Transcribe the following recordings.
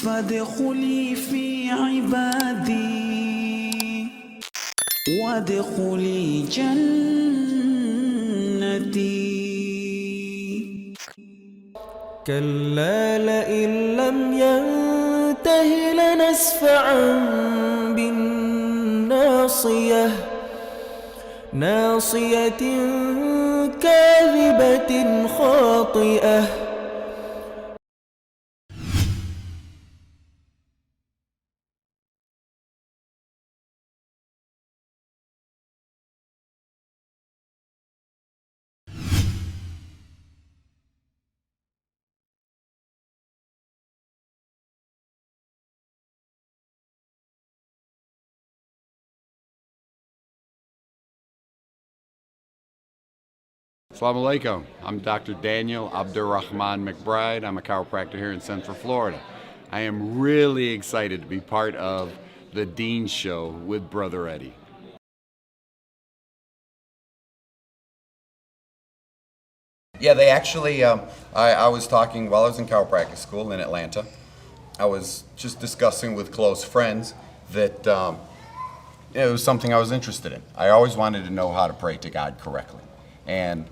فادخلي في عبادي وادخلي جنتي. كلا لئن لم ينته لنسفعا بالناصية ناصية كاذبة خاطئة. Assalamu alaikum. I'm Dr. Daniel Abdurrahman McBride. I'm a chiropractor here in Central Florida. I am really excited to be part of the Deen show with Brother Eddie. Yeah, they actually, I was talking while I was in chiropractic school in Atlanta. I was just discussing with close friends that it was something I was interested in. I always wanted to know how to pray to God correctly. And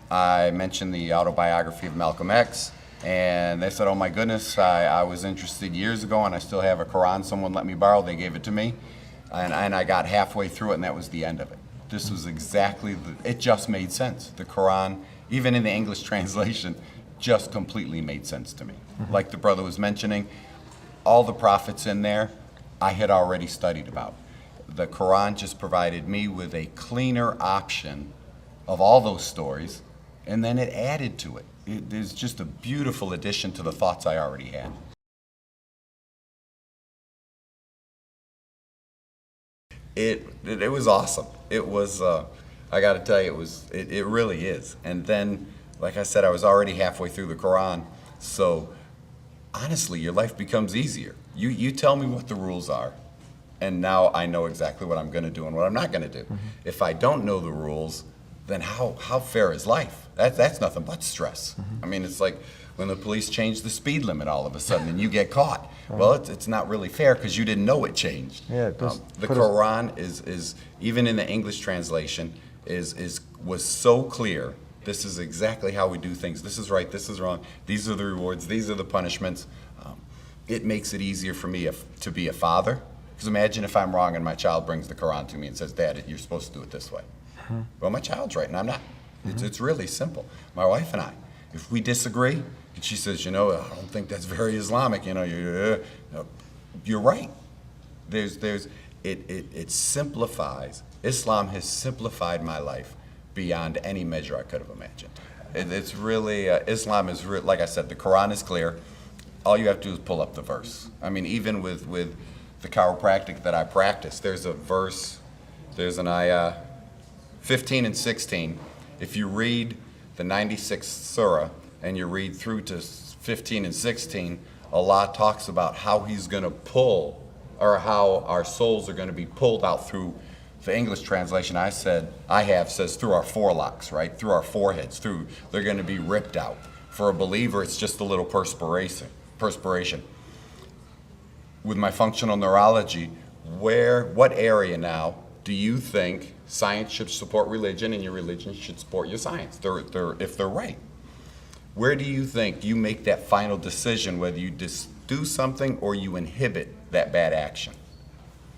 I mentioned the autobiography of Malcolm X, and they said, oh my goodness, I was interested years ago and I still have a Quran someone let me borrow. They gave it to me, and I got halfway through it and that was the end of it. This was exactly, it just made sense. The Quran, even in the English translation, just completely made sense to me. Like the brother was mentioning, all the prophets in there, I had already studied about. The Quran just provided me with a cleaner option of all those stories, and then it added to it. It is just a beautiful addition to the thoughts I already had. It was awesome. It was, I gotta tell you, it really is. And then, like I said, I was already halfway through the Quran, so honestly, your life becomes easier. You tell me what the rules are, and now I know exactly what I'm gonna do and what I'm not gonna do. If I don't know the rules, then how fair is life? That's nothing but stress. I mean, it's like when the police change the speed limit all of a sudden and you get caught. Well, it's not really fair because you didn't know it changed. Yeah, the Quran is even in the English translation was so clear. This is exactly how we do things. This is right, this is wrong. These are the rewards, these are the punishments. It makes it easier for me to be a father. Because imagine if I'm wrong and my child brings the Quran to me and says, Dad, you're supposed to do it this way. Well, my child's right and I'm not. It's really simple. My wife and I, if we disagree, and she says, I don't think that's very Islamic, you're right. It simplifies. Islam has simplified my life beyond any measure I could have imagined. It's really, Islam is, like I said, the Quran is clear. All you have to do is pull up the verse. I mean, even with the chiropractic that I practice, there's a verse, there's an ayah, 15 and 16. If you read the 96th surah and you read through to 15 and 16, Allah talks about how He's going to pull, or how our souls are going to be pulled out through. The English translation says through our forelocks, right? Through our foreheads, they're going to be ripped out. For a believer, it's just a little perspiration. With my functional neurology, what area now do you think science should support religion and your religion should support your science, if they're right? Where do you think you make that final decision whether you just do something or you inhibit that bad action?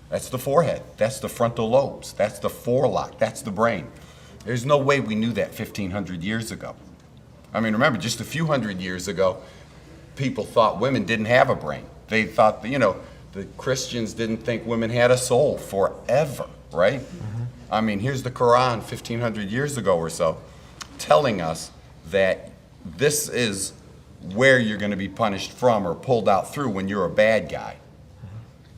That's the forehead, that's the frontal lobes, that's the forelock, that's the brain. There's no way we knew that 1,500 years ago. I mean, remember, just a few hundred years ago, people thought women didn't have a brain. They thought, the Christians didn't think women had a soul forever, right? I mean, here's the Quran 1,500 years ago or so telling us that this is where you're going to be punished from or pulled out through when you're a bad guy.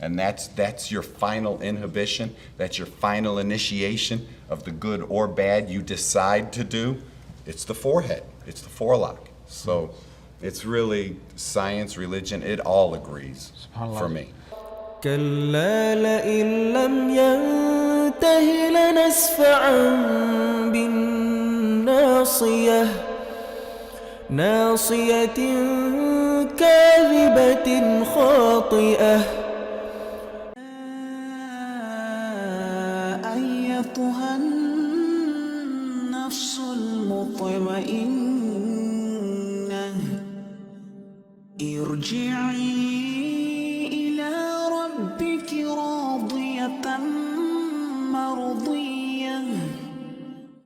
And that's your final inhibition, that's your final initiation of the good or bad you decide to do. It's the forehead, it's the forelock. So it's really science, religion, it all agrees for me. كلا لئن لم ينته لنسفعا بالناصية ناصية كاذبة خاطئة خاطئة. أيتها النفس المطمئنة ارجعي